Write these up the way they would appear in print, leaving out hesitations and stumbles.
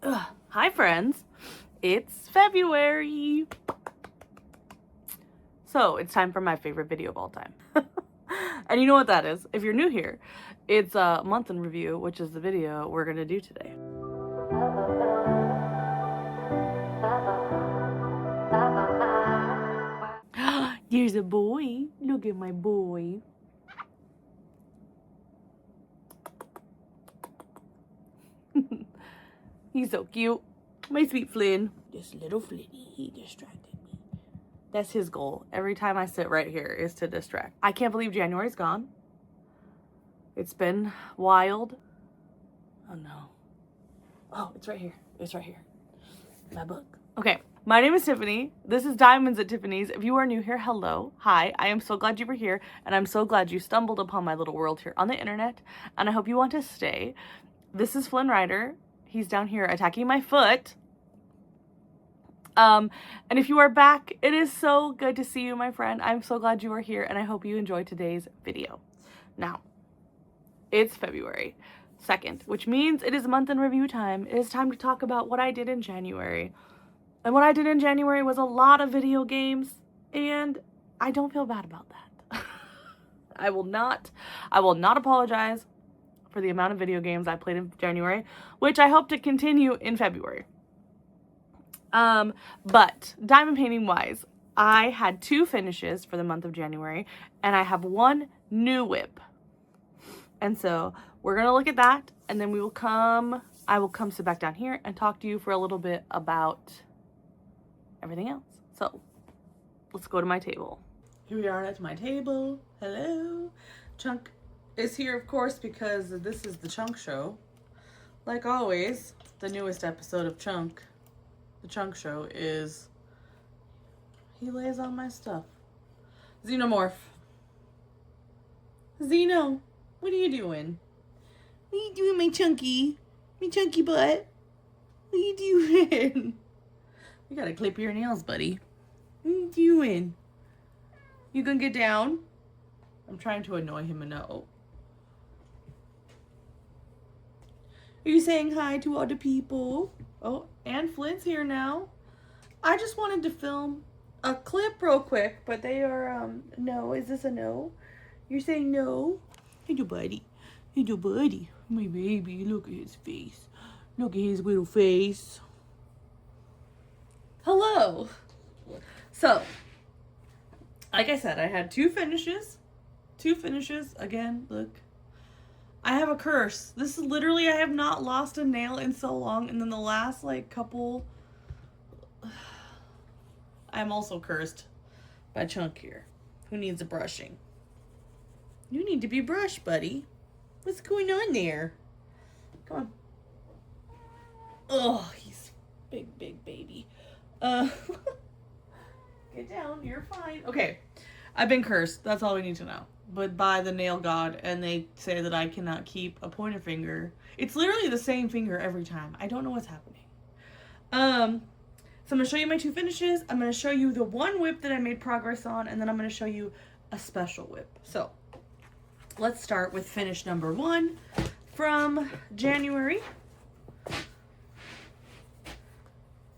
Hi friends, it's February. So it's time for my favorite video of all time. And you know what that is. If you're new here, it's a month in review, which is the video we're gonna do today. There's a boy. Look at my boy. He's so cute. My sweet Flynn. This little Flinny, he distracted me. That's his goal. Every time I sit right here is to distract. I can't believe January's gone. It's been wild. Oh no. Oh, it's right here. It's right here. My book. Okay. My name is Tiffany. This is Diamonds at Tiffany's. If you are new here, hello. Hi. I am so glad you were here, and I'm so glad you stumbled upon my little world here on the internet, and I hope you want to stay. This is Flynn Ryder. He's down here attacking my foot. And if you are back, it is so good to see you, my friend. I'm so glad you are here, and I hope you enjoyed today's video. Now, it's February 2nd, which means it is month in review time. It is time to talk about what I did in January. And what I did in January was a lot of video games, and I don't feel bad about that. I will not apologize for the amount of video games I played in January, which I hope to continue in February. But diamond painting wise, I had 2 finishes for the month of January, and I have 1 new whip. And so we're going to look at that, and then I will come sit back down here and talk to you for a little bit about everything else. So let's go to my table. Here we are at my table. Hello. Chunk is here, of course, because this is the Chunk Show. Like always, the newest episode of Chunk, the Chunk Show, is he lays on my stuff. Xenomorph. Xeno, what are you doing? What are you doing, my chunky? My chunky butt? What are you doing? You gotta clip your nails, buddy. What are you doing? You gonna get down? I'm trying to annoy him enough. Are you saying hi to all the people? Oh, and Flint's here now. I just wanted to film a clip real quick, but they are, no. Is this a no? You're saying no? Hey, your buddy. Hey, your buddy. My baby. Look at his face. Look at his little face. Hello. So, like I said, I had 2 finishes. 2 finishes. Again, look. I have a curse. This is literally, I have not lost a nail in so long. And then the last, couple, I'm also cursed by Chunk here, who needs a brushing. You need to be brushed, buddy. What's going on there? Come on. Oh, he's big baby. Get down. You're fine. Okay. I've been cursed. That's all we need to know. But by the nail god, and they say that I cannot keep a pointer finger. It's literally the same finger every time. I don't know what's happening. So I'm going to show you my 2 finishes. I'm going to show you the 1 whip that I made progress on, and then I'm going to show you a special whip. So let's start with finish number 1 from January.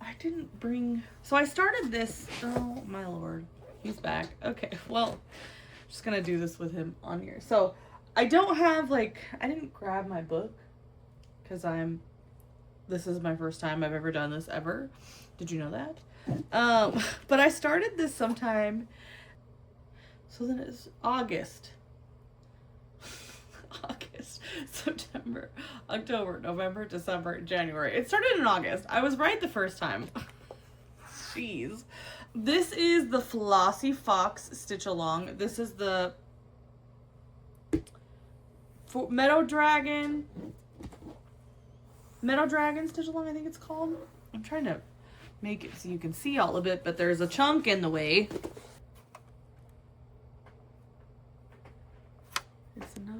I didn't bring... So I started this... Oh, my lord. He's back. Okay, well... Just gonna do this with him on here. So I don't have I didn't grab my book because this is my first time I've ever done this ever. Did you know that? But I started this sometime. So then it's August, September, October, November, December, January. It started in August. I was right the first time. Jeez. This is the Flossy Fox Stitch Along. This is the Meadow Dragon Stitch Along, I think it's called. I'm trying to make it so you can see all of it, but there's a chunk in the way. It's not.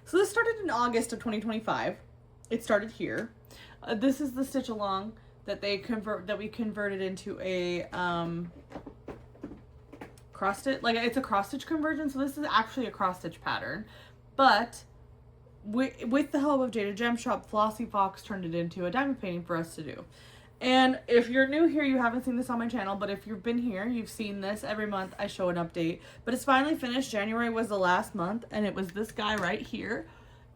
So this started in August of 2025. It started here. This is the stitch along that we converted into a cross stitch. It's a cross stitch conversion. So this is actually a cross stitch pattern, but with the help of Jada Gem Shop, Flossy Fox turned it into a diamond painting for us to do. And if you're new here, you haven't seen this on my channel, but if you've been here, you've seen this. Every month I show an update. But it's finally finished. January was the last month, and it was this guy right here.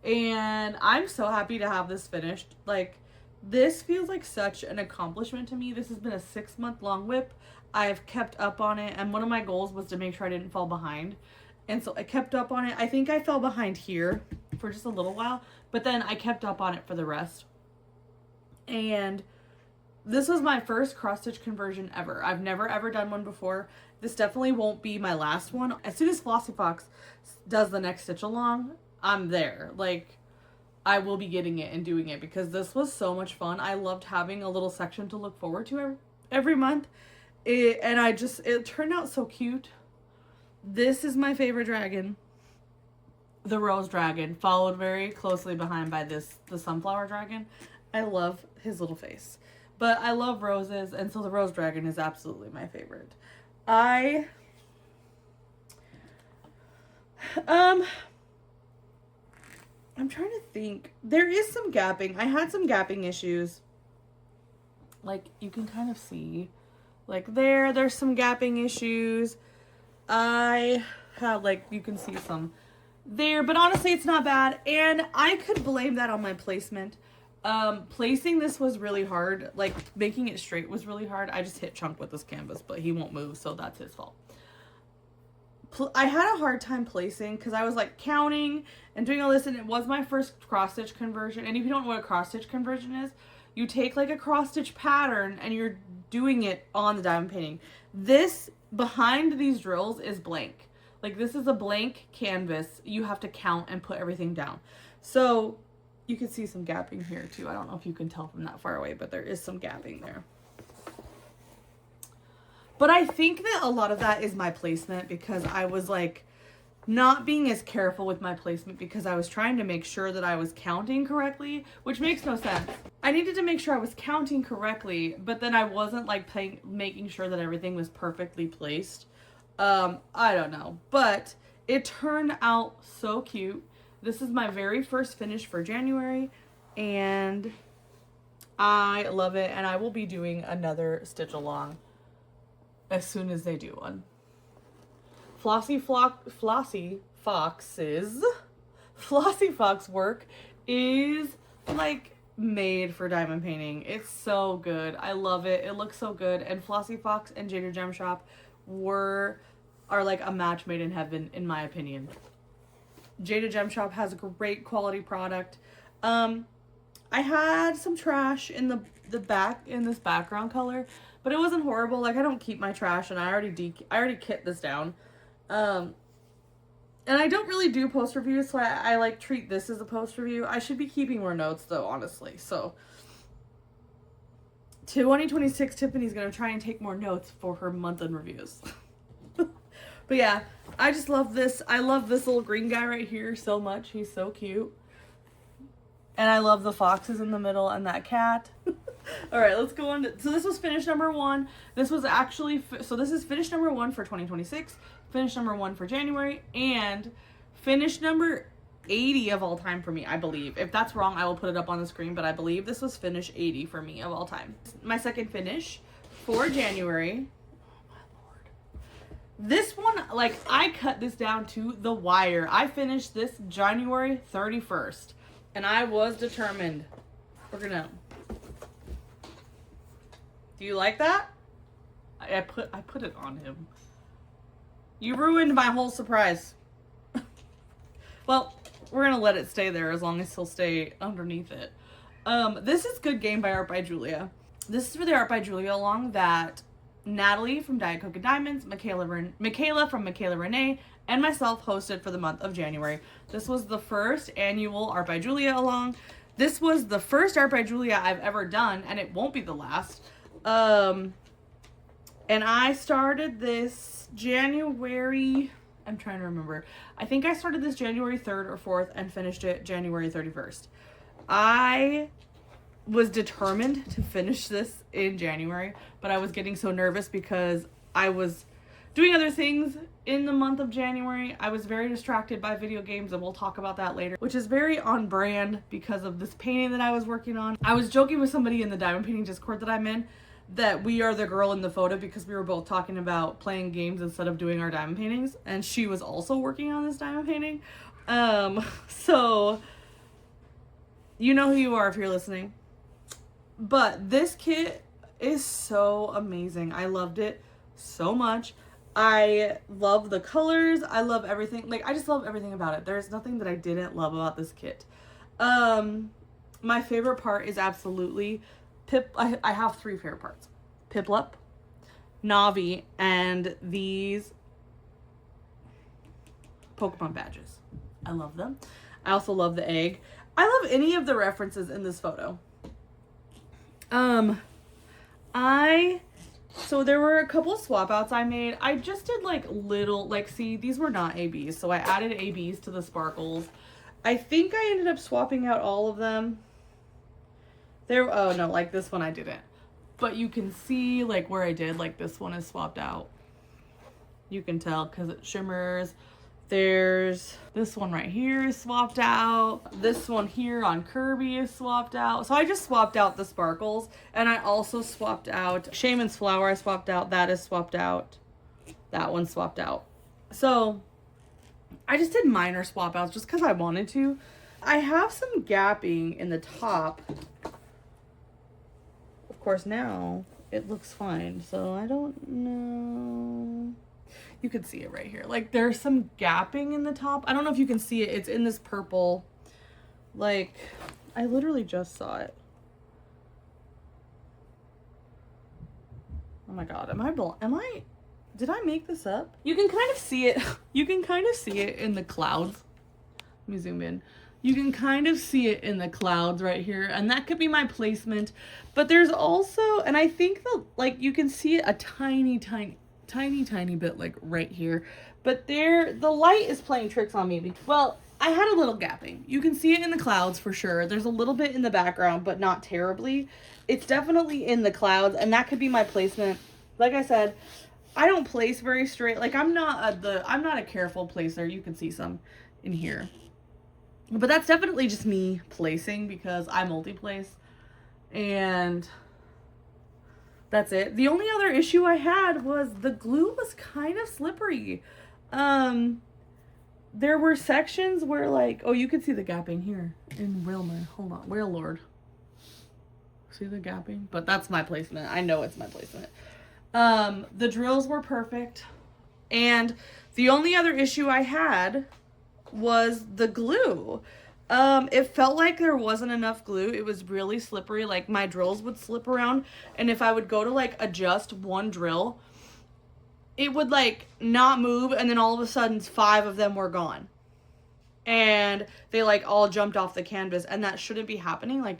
And I'm so happy to have this finished. Like, this feels like such an accomplishment to me. This has been a 6-month long whip. I've kept up on it, and one of my goals was to make sure I didn't fall behind. And so I kept up on it. I think I fell behind here for just a little while, but then I kept up on it for the rest. And this was my first cross-stitch conversion ever. I've never ever done one before. This definitely won't be my last one. As soon as Flossy Fox does the next stitch along, I'm there. Like, I will be getting it and doing it because this was so much fun. I loved having a little section to look forward to every month. It turned out so cute. This is my favorite dragon. The rose dragon, followed very closely behind by the sunflower dragon. I love his little face. But I love roses, and so the rose dragon is absolutely my favorite. I'm trying to think. There is some gapping. I had some gapping issues. Like, you can kind of see. Like, there's some gapping issues. I have, like, you can see some there. But honestly, it's not bad. And I could blame that on my placement. Placing this was really hard. Like, making it straight was really hard. I just hit Chunk with this canvas, but he won't move, so that's his fault. I had a hard time placing because I was like counting and doing all this, and it was my first cross stitch conversion. And if you don't know what a cross stitch conversion is, you take like a cross stitch pattern and you're doing it on the diamond painting. This behind these drills is blank. Like, this is a blank canvas. You have to count and put everything down. So you can see some gapping here too. I don't know if you can tell from that far away, but there is some gapping there. But I think that a lot of that is my placement because I was like not being as careful with my placement because I was trying to make sure that I was counting correctly, which makes no sense. I needed to make sure I was counting correctly, but then I wasn't like making sure that everything was perfectly placed. I don't know, but it turned out so cute. This is my very first finish for January, and I love it, and I will be doing another stitch along as soon as they do one. Flossy Fox work is like made for diamond painting. It's so good. I love it. It looks so good. And Flossy Fox and Jada Gem Shop are like a match made in heaven, in my opinion. Jada Gem Shop has a great quality product. I had some trash in the back in this background color, but it wasn't horrible. Like, I don't keep my trash, and I already kit this down. And I don't really do post reviews, so I like treat this as a post review. I should be keeping more notes though, honestly. So 2026, Tiffany's gonna try and take more notes for her month in reviews. But yeah, I just love this. I love this little green guy right here so much. He's so cute. And I love the foxes in the middle and that cat. All right, let's go on. So this was finish number 1. This was actually, so this is finish number 1 for 2026, finish number 1 for January, and finish number 80 of all time for me, I believe. If that's wrong, I will put it up on the screen, but I believe this was finish 80 for me of all time. My second finish for January. This one, like, I cut this down to the wire. I finished this January 31st, and I was determined. We're gonna... Do you like that? I put it on him. You ruined my whole surprise. Well, we're gonna let it stay there as long as he'll stay underneath it. This is Good Game by Art by Julia. This is for the Art by Julia along that Natalie from Diet Coke and Diamonds, Michaela from Michaela Renee, and myself hosted for the month of January. This was the first annual Art by Julia along. This was the first Art by Julia I've ever done, and it won't be the last. And I started this January, I'm trying to remember. I think I started this January 3rd or 4th and finished it January 31st. I was determined to finish this in January, but I was getting so nervous because I was doing other things in the month of January. I was very distracted by video games, and we'll talk about that later, which is very on brand because of this painting that I was working on. I was joking with somebody in the diamond painting Discord that I'm in that we are the girl in the photo because we were both talking about playing games instead of doing our diamond paintings, and she was also working on this diamond painting. So you know who you are if you're listening. But this kit is so amazing. I loved it so much. I love the colors. I love everything. Like, I just love everything about it. There's nothing that I didn't love about this kit. My favorite part is absolutely I have 3 favorite parts. Piplup, Navi, and these Pokemon badges. I love them. I also love the egg. I love any of the references in this photo. So there were a couple of swap outs I made. I just did like little, like, see, these were not ABs. So I added ABs to the sparkles. I think I ended up swapping out all of them. Oh no, like this one I didn't. But you can see like where I did, like this one is swapped out. You can tell because it shimmers. There's this one right here is swapped out. This one here on Kirby is swapped out. So I just swapped out the sparkles. And I also swapped out Shaman's Flower. I swapped out. That is swapped out. That one swapped out. So I just did minor swap outs just because I wanted to. I have some gapping in the top. Of course, now it looks fine. So I don't know. You can see it right here. Like, there's some gapping in the top. I don't know if you can see it. It's in this purple. Like, I literally just saw it. Oh my god, did I make this up? You can kind of see it. You can kind of see it in the clouds. Let me zoom in. You can kind of see it in the clouds right here, and that could be my placement. But there's also, and I think you can see it a tiny bit, like right here. But the light is playing tricks on me. Well, I had a little gapping. You can see it in the clouds for sure. There's a little bit in the background, but not terribly. It's definitely in the clouds, and that could be my placement. Like I said, I don't place very straight. Like, I'm not a careful placer. You can see some in here. But that's definitely just me placing because I multi-place. And that's it. The only other issue I had was the glue was kind of slippery. There were sections where, like, oh, you could see the gapping here in Wilmer. Hold on, Wailord. See the gapping? But that's my placement. I know it's my placement. The drills were perfect. And the only other issue I had was the glue. It felt like there wasn't enough glue. It was really slippery. Like, my drills would slip around, and if I would go to like adjust one drill, it would like not move, and then all of a sudden 5 of them were gone. And they like all jumped off the canvas, and that shouldn't be happening. Like,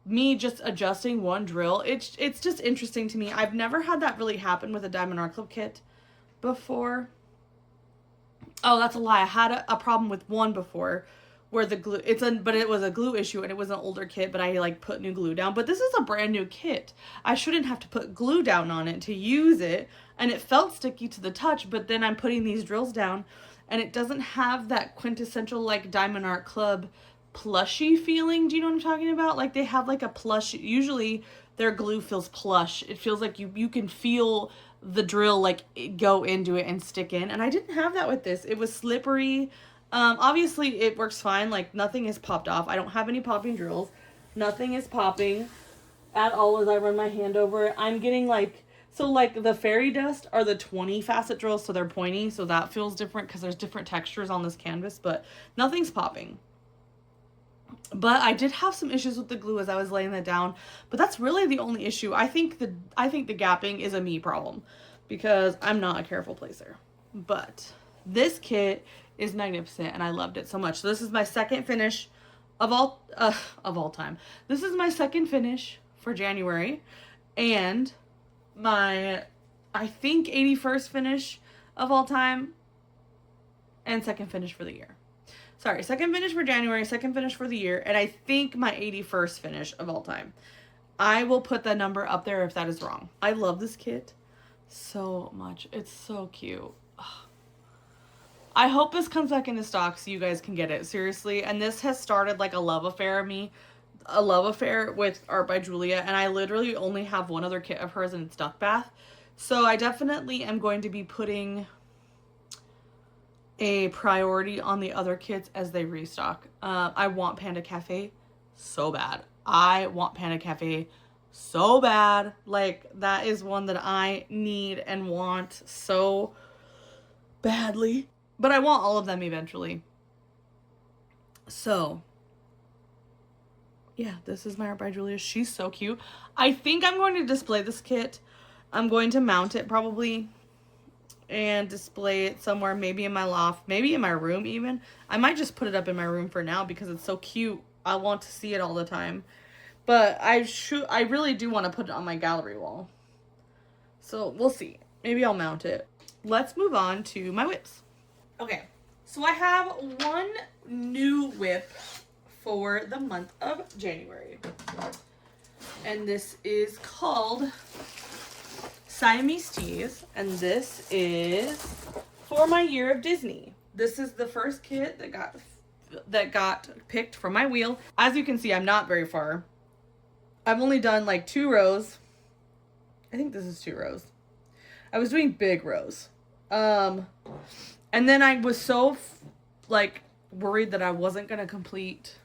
me just adjusting one drill, it's just interesting to me. I've never had that really happen with a Diamond Art Club kit before. Oh, that's a lie. I had a problem with one before where the glue, but it was a glue issue, and it was an older kit, but I like put new glue down. But this is a brand new kit. I shouldn't have to put glue down on it to use it, and it felt sticky to the touch, but then I'm putting these drills down, and it doesn't have that quintessential like Diamond Art Club plushy feeling. Do you know what I'm talking about? Like, they have like a plush, usually their glue feels plush. It feels like you can feel the drill like go into it and stick in, and I didn't have that with this. It was slippery. Obviously it works fine. Like, nothing is popped off. I don't have any popping drills. Nothing is popping at all as I run my hand over it. I'm getting like, so like the fairy dust are the 20 facet drills, so they're pointy, so that feels different because there's different textures on this canvas, but nothing's popping. But I did have some issues with the glue as I was laying that down, but that's really the only issue. I think the gapping is a me problem because I'm not a careful placer. But this kit is magnificent, and I loved it so much. So this is my second finish of all time. This is my second finish for January, and my, I think, 81st finish of all time, and second finish for the year. Sorry, second finish for January, second finish for the year, and I think my 81st finish of all time. I will put that number up there if that is wrong. I love this kit so much. It's so cute. I hope this comes back into stock so you guys can get it. Seriously. And this has started like a love affair with Art by Julia. And I literally only have one other kit of hers, and it's Duck Bath. So I definitely am going to be putting a priority on the other kits as they restock. I want Panda Cafe so bad. I want Panda Cafe so bad. Like, that is one that I need and want so badly. But I want all of them eventually. So, yeah, this is my Art by Julia. She's so cute. I think I'm going to display this kit. I'm going to mount it probably and display it somewhere, maybe in my loft, maybe in my room even. I might just put it up in my room for now because it's so cute. I want to see it all the time. But I really do want to put it on my gallery wall. So we'll see. Maybe I'll mount it. Let's move on to my whips. Okay, so I have one new whip for the month of January. And this is called Siamese Teas. And this is for my year of Disney. This is the first kit that got picked from my wheel. As you can see, I'm not very far. I've only done like 2 rows. I think this is 2 rows. I was doing big rows. And then I was so worried that I wasn't going to complete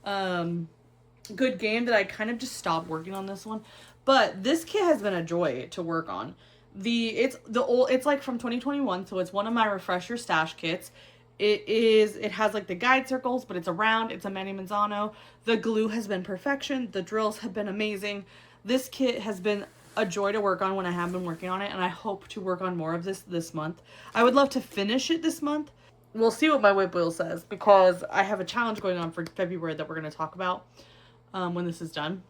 Good Game that I kind of just stopped working on this one. But this kit has been a joy to work on. It's like from 2021, so it's one of my refresher stash kits. It has like the guide circles, but it's a round. It's a Manny Manzano. The glue has been perfection. The drills have been amazing. This kit has been a joy to work on when I have been working on it, and I hope to work on more of this month. I would love to finish it this month. We'll see what my whip wheel says, because I have a challenge going on for February that we're going to talk about when this is done.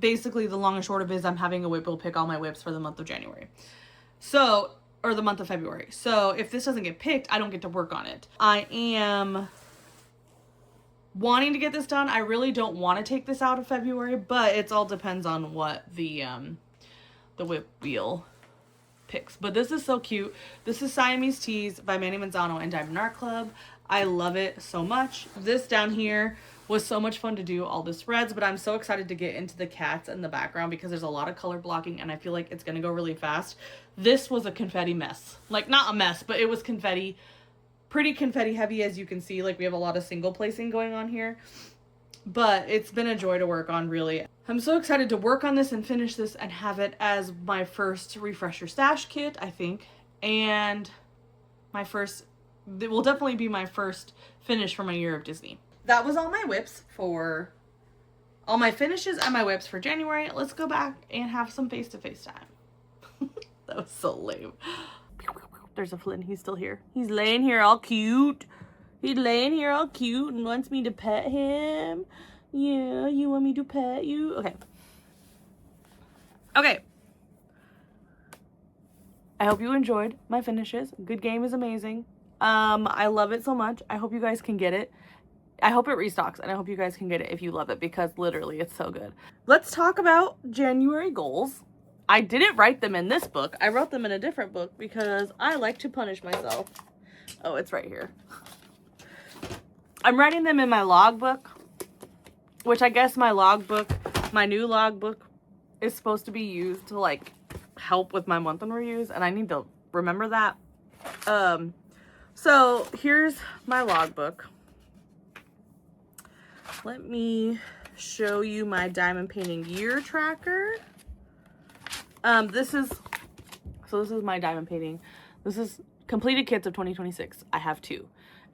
Basically, the long and short of it is I'm having a whip wheel pick all my whips for the month of January. Or the month of February. So if this doesn't get picked, I don't get to work on it. I am wanting to get this done. I really don't want to take this out of February, but it all depends on what the whip wheel picks. But this is so cute. This is Siamese Teas by Manny Manzano and Diamond Art Club. I love it so much. This down here was so much fun to do, all this reds, but I'm so excited to get into the cats in the background because there's a lot of color blocking and I feel like it's going to go really fast. This was a confetti mess. Like, not a mess, but it was confetti. Pretty confetti heavy, as you can see. Like, we have a lot of single placing going on here. But it's been a joy to work on, really. I'm so excited to work on this and finish this and have it as my first refresher stash kit, I think. And it will definitely be my first finish for my year of Disney. That was all my whips for all my finishes and my whips for January. Let's go back and have some face-to-face time. That was so lame. There's a Flynn. He's still here. He's laying here all cute. He's laying here all cute and wants me to pet him. Yeah, you want me to pet you? Okay. Okay. I hope you enjoyed my finishes. Good Game is amazing. I love it so much. I hope you guys can get it. I hope it restocks, and I hope you guys can get it if you love it, because literally it's so good. Let's talk about January goals. I didn't write them in this book. I wrote them in a different book because I like to punish myself. Oh, it's right here. I'm writing them in my logbook, which I guess my new logbook is supposed to be used to like help with my month in reviews, and I need to remember that. So here's my logbook. Let me show you my diamond painting year tracker. This is my diamond painting. This is completed kits of 2026. I have 2.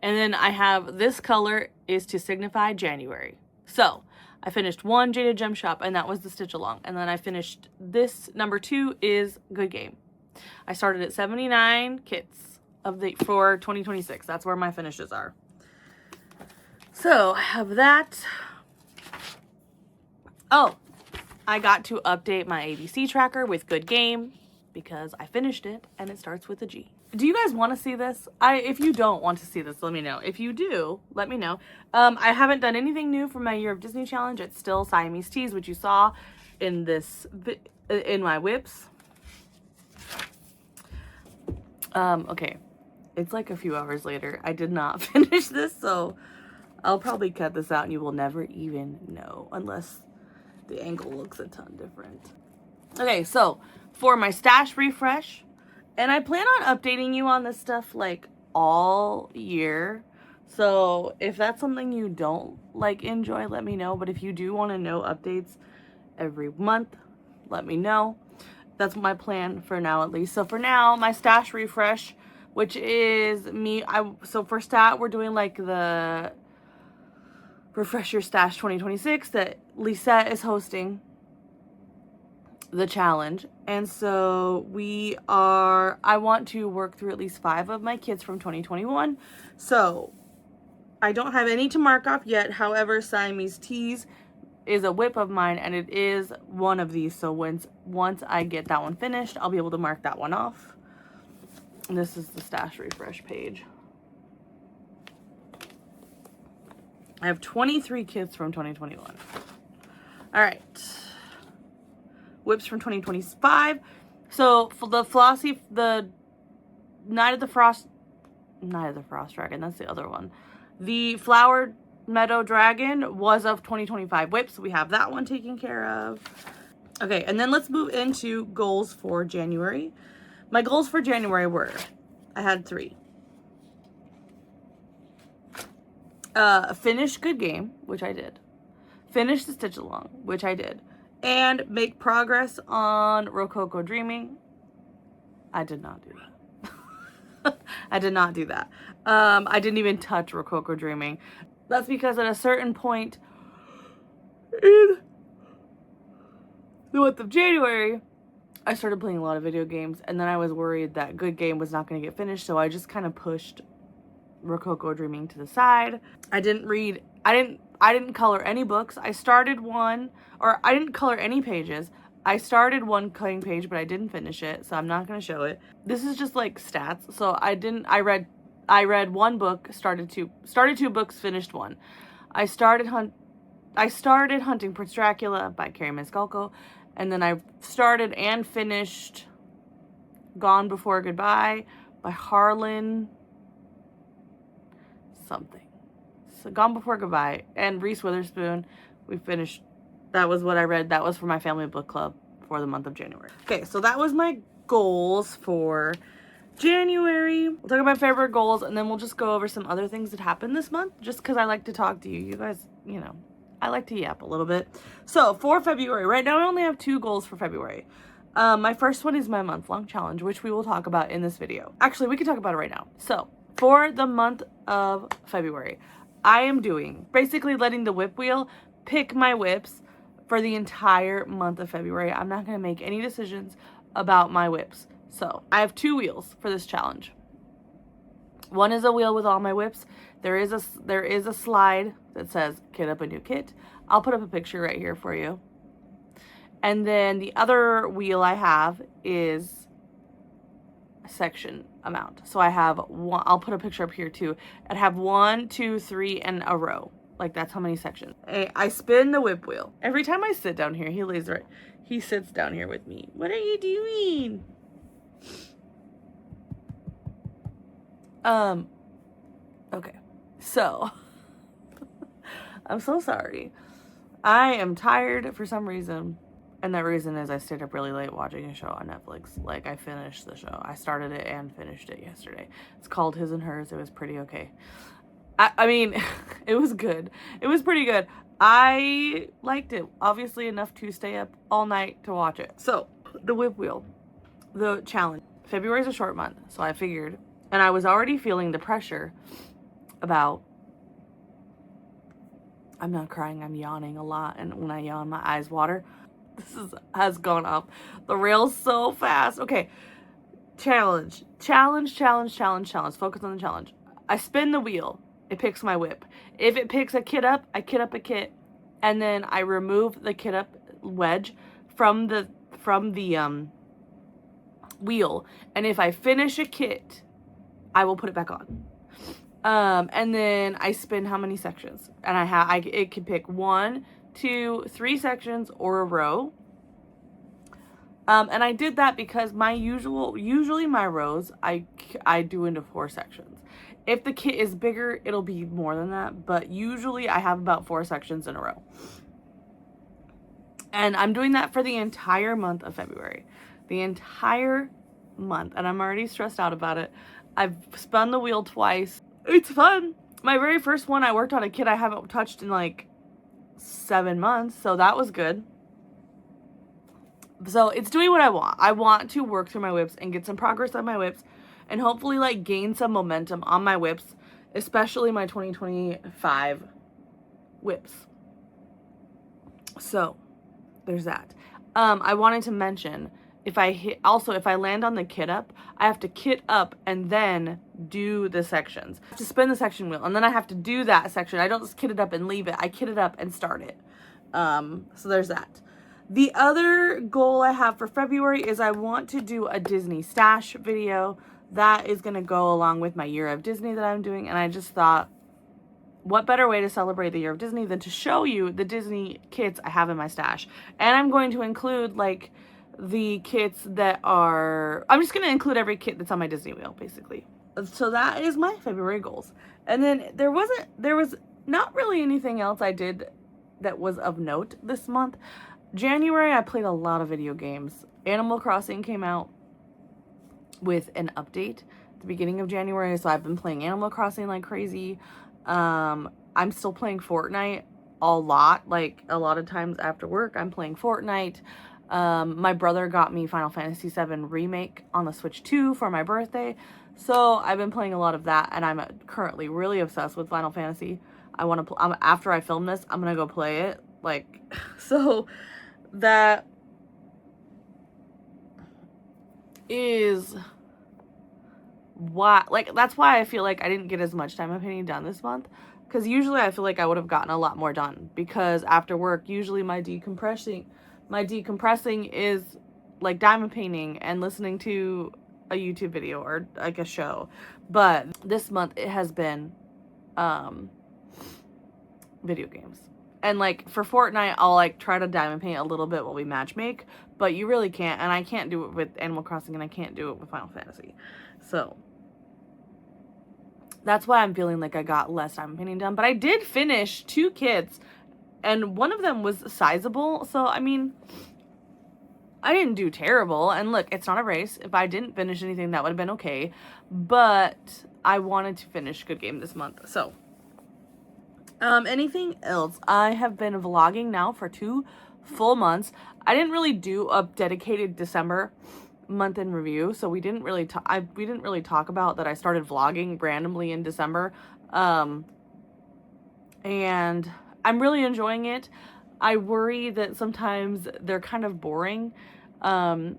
And then I have this color is to signify January. So I finished 1 Jaded Gem Shop, and that was the stitch along. And then I finished this number 2 is Good Game. I started at 79 kits for 2026. That's where my finishes are. So I have that. Oh, I got to update my ABC tracker with Good Game because I finished it and it starts with a G. Do you guys want to see this? If you don't want to see this, let me know. If you do, let me know. I haven't done anything new for my Year of Disney challenge. It's still Siamese Teas, which you saw in my whips. Okay. It's like a few hours later. I did not finish this, so I'll probably cut this out and you will never even know unless the angle looks a ton different. Okay, so for my stash refresh, and I plan on updating you on this stuff like all year. So if that's something you don't like enjoy, let me know. But if you do want to know updates every month, let me know. That's my plan for now, at least. So for now, my stash refresh, which is me, so for stat, we're doing like the Refresh Your Stash 2026 that Lisette is hosting the challenge. And so I want to work through at least 5 of my kits from 2021. So I don't have any to mark off yet. However, Siamese Teas is a whip of mine, and it is one of these. So once I get that one finished, I'll be able to mark that one off. And this is the stash refresh page. I have 23 kits from 2021. All right. Whips from 2025. So for the Flossie, the Night of the Frost Dragon, that's the other one. The Flower Meadow Dragon was of 2025 whips. So we have that one taken care of. Okay, and then let's move into goals for January. My goals for January were, I had 3. Finish Good Game, which I did. Finish the Stitch Along, which I did. And make progress on Rococo Dreaming. I did not do that. I did not do that. I didn't even touch Rococo Dreaming. That's because at a certain point in the month of January, I started playing a lot of video games, and then I was worried that Good Game was not going to get finished, so I just kind of pushed Rococo Dreaming to the side. I didn't color any books. I didn't color any pages. I started one coloring page, but I didn't finish it, so I'm not going to show it. This is just like stats. So I read one book, started 2 books, finished 1. I started Hunting Prince Dracula by Carrie Miscalco, and then I started and finished Gone Before Goodbye by Harlan something. So Gone Before Goodbye and Reese Witherspoon. We finished. That was what I read. That was for my family book club for the month of January. Okay, so that was my goals for January. We'll talk about favorite goals, and then we'll just go over some other things that happened this month, just because I like to talk to you. You guys, I like to yap a little bit. So for February, right now I only have 2 goals for February. My first one is my month-long challenge, which we will talk about in this video. Actually, we can talk about it right now. So for the month of February, I am doing basically letting the whip wheel pick my whips for the entire month of February. I'm not going to make any decisions about my whips. So I have 2 wheels for this challenge. One is a wheel with all my whips. There is a slide that says kit up a new kit. I'll put up a picture right here for you. And then the other wheel I have is a section amount. So I have one, I'll put a picture up here too. I have 1, 2, 3, and a row. Like that's how many sections. I spin the whip wheel. Every time I sit down here, he sits down here with me. What are you doing? Okay. So, I'm so sorry. I am tired for some reason. And that reason is I stayed up really late watching a show on Netflix. Like, I finished the show. I started it and finished it yesterday. It's called His and Hers. It was pretty okay. I mean, it was good. It was pretty good. I liked it. Obviously enough to stay up all night to watch it. So, the whip wheel. The challenge. February's a short month, so I figured. And I was already feeling the pressure about... I'm not crying, I'm yawning a lot. And when I yawn, my eyes water. Has gone off the rails so fast. Okay. Challenge. Focus on the challenge. I spin the wheel. It picks my whip. If it picks a kit up, I kit up a kit. And then I remove the kit up wedge from the wheel. And if I finish a kit, I will put it back on. And then I spin how many sections? And it can pick 1, 2, 3 sections or a row. And I did that because usually my rows, I do into 4 sections. If the kit is bigger, it'll be more than that, but usually I have about 4 sections in a row. And I'm doing that for the entire month of February. The entire month. And I'm already stressed out about it. I've spun the wheel twice. It's fun. My very first one, I worked on a kit I haven't touched in like 7 months. So that was good. So it's doing what I want. I want to work through my whips and get some progress on my whips and hopefully like gain some momentum on my whips, especially my 2025 whips. So there's that. I wanted to mention if I land on the kit up, I have to kit up and then do the sections. I have to spin the section wheel and then I have to do that section. I don't just kit it up and leave it. I kit it up and start it. So there's that. The other goal I have for February is I want to do a Disney stash video. That is going to go along with my year of Disney that I'm doing. And I just thought, what better way to celebrate the year of Disney than to show you the Disney kits I have in my stash. And I'm going to include like the kits that are, I'm just going to include every kit that's on my Disney wheel basically. So that is my February goals. And then there was not really anything else I did that was of note this month. January, I played a lot of video games. Animal Crossing came out with an update at the beginning of January, so I've been playing Animal Crossing like crazy. I'm still playing Fortnite a lot, like a lot of times after work, I'm playing Fortnite. My brother got me Final Fantasy VII Remake on the Switch 2 for my birthday, so I've been playing a lot of that, and I'm currently really obsessed with Final Fantasy. I want to after I film this, I'm gonna go play it, like, so that is why, like, that's why I feel like I didn't get as much diamond painting done this month, because usually I feel like I would have gotten a lot more done, because after work usually my decompressing is like diamond painting and listening to a YouTube video or like a show. But this month it has been video games. And like for Fortnite, I'll like try to diamond paint a little bit while we match make, but you really can't, and I can't do it with Animal Crossing and I can't do it with Final Fantasy. So that's why I'm feeling like I got less diamond painting done. But I did finish 2 kits, and one of them was sizable. So I mean, I didn't do terrible. And look, it's not a race. If I didn't finish anything, that would have been okay. But I wanted to finish Good Game this month. So anything else? I have been vlogging now for 2 full months. I didn't really do a dedicated December month in review, so we didn't really talk about that I started vlogging randomly in December. And I'm really enjoying it. I worry that sometimes they're kind of boring. But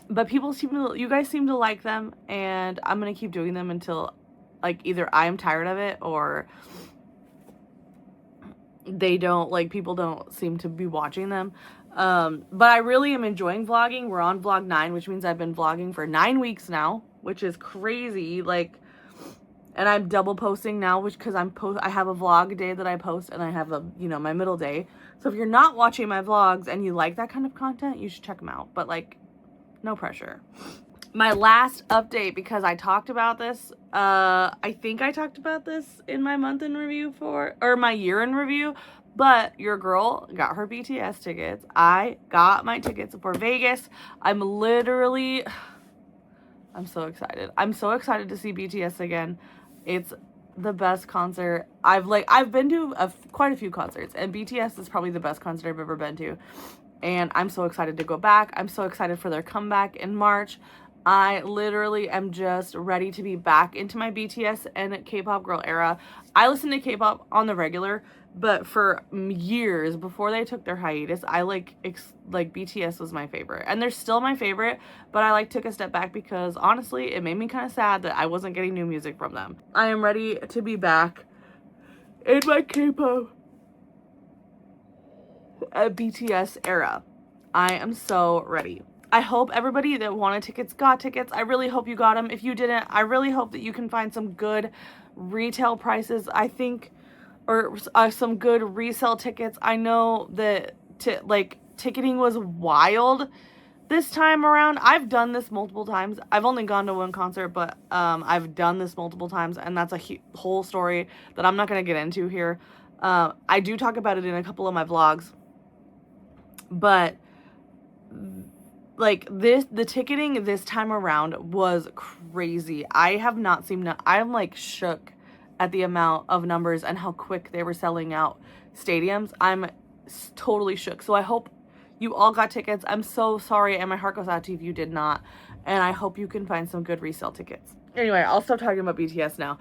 you guys seem to like them, and I'm gonna keep doing them until like either I'm tired of it or people don't seem to be watching them. But I really am enjoying vlogging. We're on vlog 9, which means I've been vlogging for 9 weeks now, which is crazy. Like, and I'm double posting now, which because I have a vlog day that I post, and I have my middle day. So if you're not watching my vlogs and you like that kind of content, you should check them out. But like, no pressure. My last update, because I talked about this, I think I talked about this in my month in review or my year in review, but your girl got her BTS tickets. I got my tickets for Vegas. I'm so excited. I'm so excited to see BTS again. It's the best concert. I've been to quite a few concerts, and BTS is probably the best concert I've ever been to. And I'm so excited to go back. I'm so excited for their comeback in March. I literally am just ready to be back into my BTS and K-pop girl era. I listen to K-pop on the regular, but for years before they took their hiatus, I like BTS was my favorite. And they're still my favorite, but I took a step back because honestly, it made me kind of sad that I wasn't getting new music from them. I am ready to be back in my K-pop BTS era. I am so ready. I hope everybody that wanted tickets got tickets. I really hope you got them. If you didn't, I really hope that you can find some good retail prices, I think, or some good resale tickets. I know that ticketing was wild this time around, I've done this multiple times. I've only gone to one concert, but I've done this multiple times, and that's a whole story that I'm not going to get into here. I do talk about it in a couple of my vlogs, but like the ticketing this time around was crazy. I have not seen, I'm like shook at the amount of numbers and how quick they were selling out stadiums. I'm totally shook. So I hope you all got tickets. I'm so sorry, and my heart goes out to you if you did not. And I hope you can find some good resale tickets. Anyway, I'll stop talking about BTS now.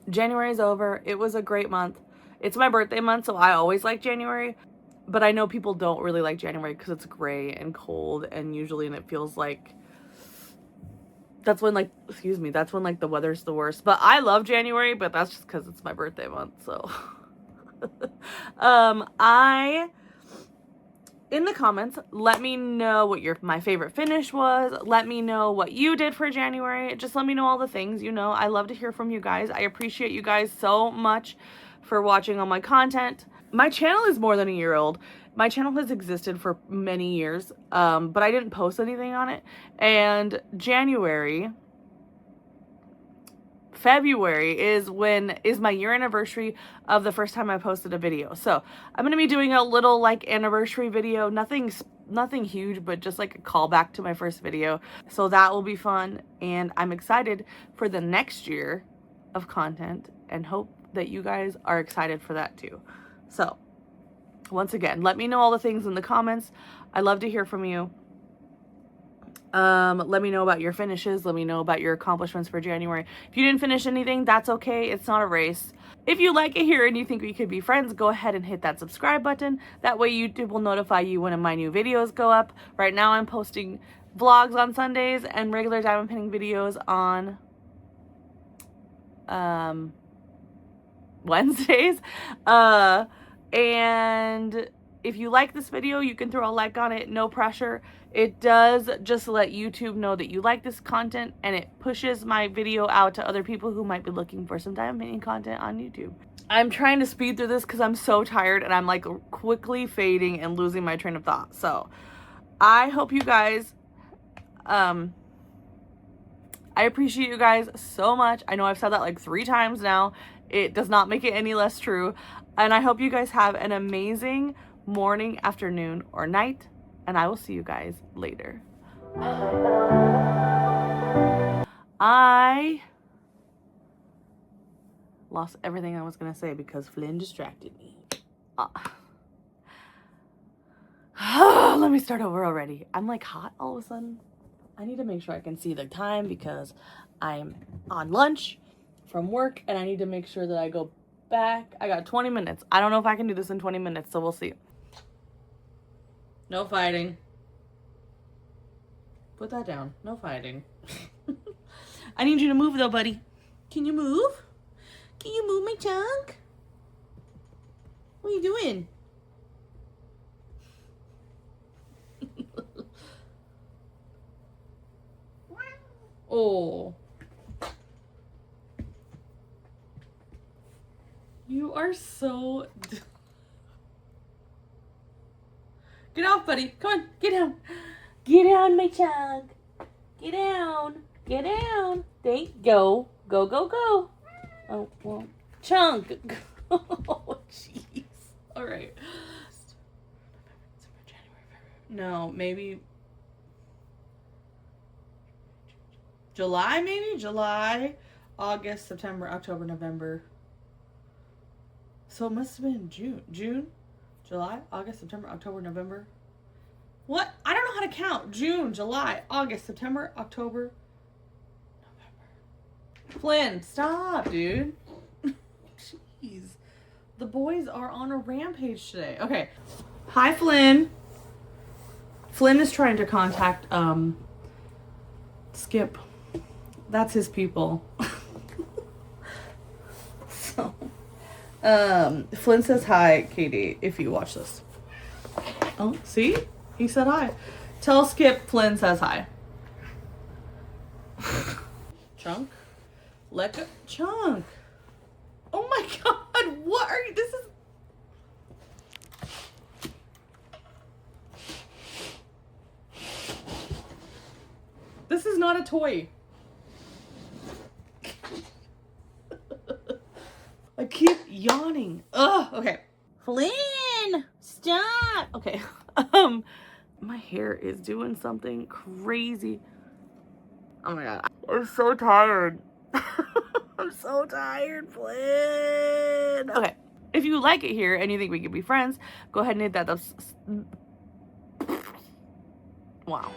January is over. It was a great month. It's my birthday month, so I always like January. But I know people don't really like January because it's gray and cold, and usually, and it feels like that's when like, excuse me, that's when like the weather's the worst. But I love January, but that's just because it's my birthday month. So in the comments, let me know what my favorite finish was. Let me know what you did for January. Just let me know all the things, you know. I love to hear from you guys. I appreciate you guys so much for watching all my content. My channel is more than a year old. My channel has existed for many years, but I didn't post anything on it. And February is my year anniversary of the first time I posted a video. So I'm gonna be doing a little like anniversary video, nothing huge, but just like a callback to my first video. So that will be fun, and I'm excited for the next year of content, and hope that you guys are excited for that too. So once again, let me know all the things in the comments. I love to hear from you. Let me know about your finishes. Let me know about your accomplishments for January. If you didn't finish anything, that's okay. It's not a race. If you like it here and you think we could be friends, go ahead and hit that subscribe button. That way YouTube will notify you when my new videos go up. Right now I'm posting vlogs on Sundays and regular diamond pinning videos on Wednesdays. And if you like this video, you can throw a like on it, no pressure. It does just let YouTube know that you like this content, and it pushes my video out to other people who might be looking for some diamond painting content on YouTube. I'm trying to speed through this because I'm so tired, and I'm like quickly fading and losing my train of thought. So I hope you guys, I appreciate you guys so much. I know I've said that like 3 times now. It does not make it any less true. And I hope you guys have an amazing morning, afternoon, or night. And I will see you guys later. I lost everything I was going to say because Flynn distracted me. Let me start over already. I'm like hot all of a sudden. I need to make sure I can see the time because I'm on lunch from work, and I need to make sure that I go back. I got 20 minutes. I don't know if I can do this in 20 minutes, so we'll see. No fighting. Put that down. No fighting. I need you to move though, buddy. Can you move? Can you move my chunk? What are you doing? Oh. You are so... Get off, buddy. Come on. Get down. Get down, my chunk. Get down. Get down. There you go. Go, go, go. Oh, well. Chunk. Oh, jeez. All right. No, maybe... July, maybe? July, August, September, October, November. So it must have been June, July, August, September, October, November. What? I don't know how to count. June, July, August, September, October, November. Flynn, stop, dude. Jeez. The boys are on a rampage today. Okay. Hi, Flynn. Flynn is trying to contact, Skip. That's his people. So, Flynn says hi, Katie, if you watch this. Oh, see? He said hi. Tell Skip Flynn says hi. Chunk? Let go. Chunk. Oh my god, what are you? This is... not a toy. I keep yawning. Ugh. Okay. Flynn, stop. Okay. My hair is doing something crazy. Oh my god. I'm so tired. I'm so tired, Flynn. Okay. If you like it here and you think we could be friends, go ahead and hit that. Wow.